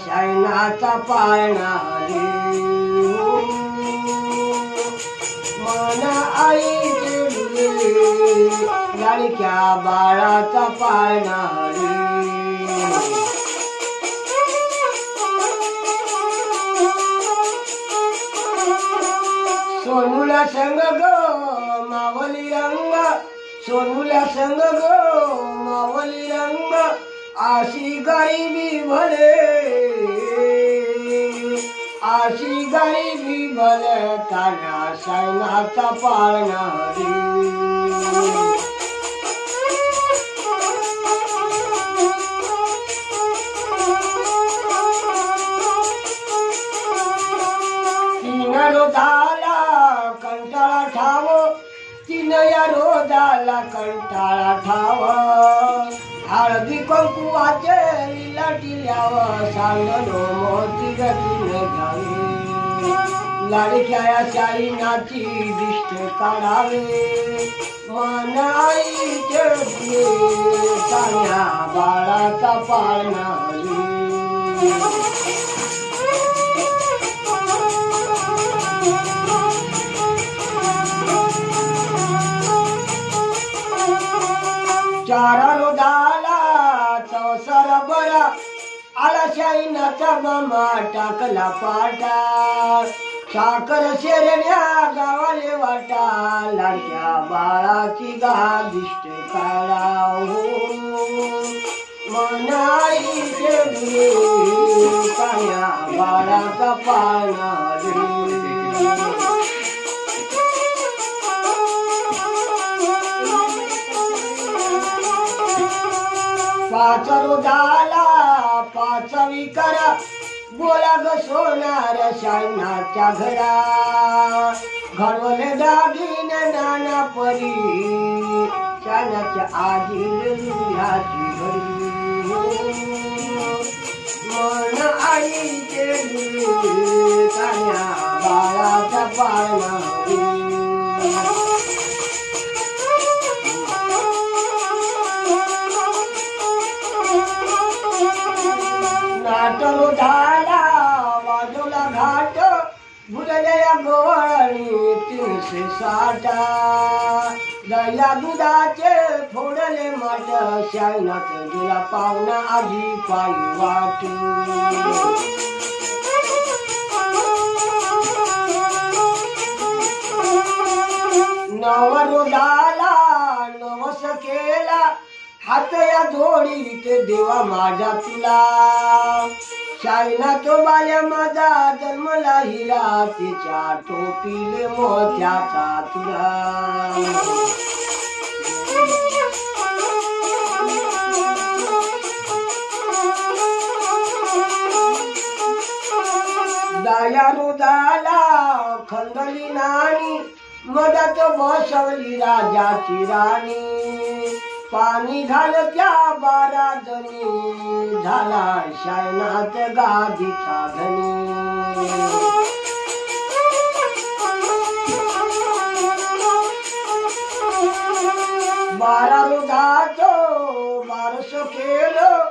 शायनाचा पाळणा रे मन आईचे रे लाडक्या बाळाचा पाळणा रे सोनूला संग ग मावली रंग सोनूला संग ग मावली रंग आशी गरिबी भले आशी गरिबी भले कान्या शायनाचा पाळणा रे रोदाला कंटाळा ठाव तीन या रोदाला कंटाळा ठाव हळदी कुंकुवाचे टिल्याव सांगलो मोती गतीने घ्यावे लाडक्या शायनाची दिष्ट काढावे मन आईचे कान्या बाळाचा पाळणा रे चारा रोदाला चौसर बरा आला शायनाचा मामा टाकला पाटा साखर शेरण्या गावाले वाटा लाडक्या बाळाची दिष्ट काढा मन आईचे कान्या बाळाचा पाळणा रे पाच रोदाला पाच विकार बोला ग सोनार शायनाच्या घरा घडवले दागिने नाना परी शायनाच्या आजी लुल्याची घरी मन आईचे कान्या बाळाचा पाळणा रोदाला वाजवला घाट भुलल्या गोवाळी 360 दया दुधाचे फोडले माट शायनात गेला पाहुणा आजी पायी वाट नव रोदाला नवस केला हात या जोडीत देवा माझ्या तुला शायना तो बाल्या माझा जन्मला हिरा तिच्या टोपीले मोत्याचा तुला दया रोदाला खंडली नाणी मदत बसवली राजाची राणी पाणी घाल त्या 12 जणी झाला शायनात गादीचा धनी 12 रोगाचो 1200 केलं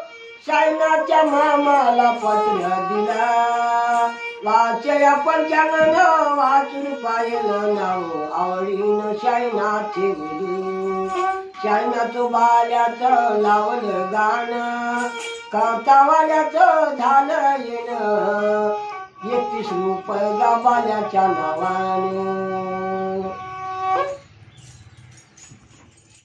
शायनाच्या मामाला पत्र दिला वाचया पंचांगण वाचून पाहिलं नाव आवडीनं शायनाचे बोलू शायनाचं बाल्याचं लावलं गाणं कवतावाल्याचं झालं येणं 31 रुपये बाल्याच्या नावानं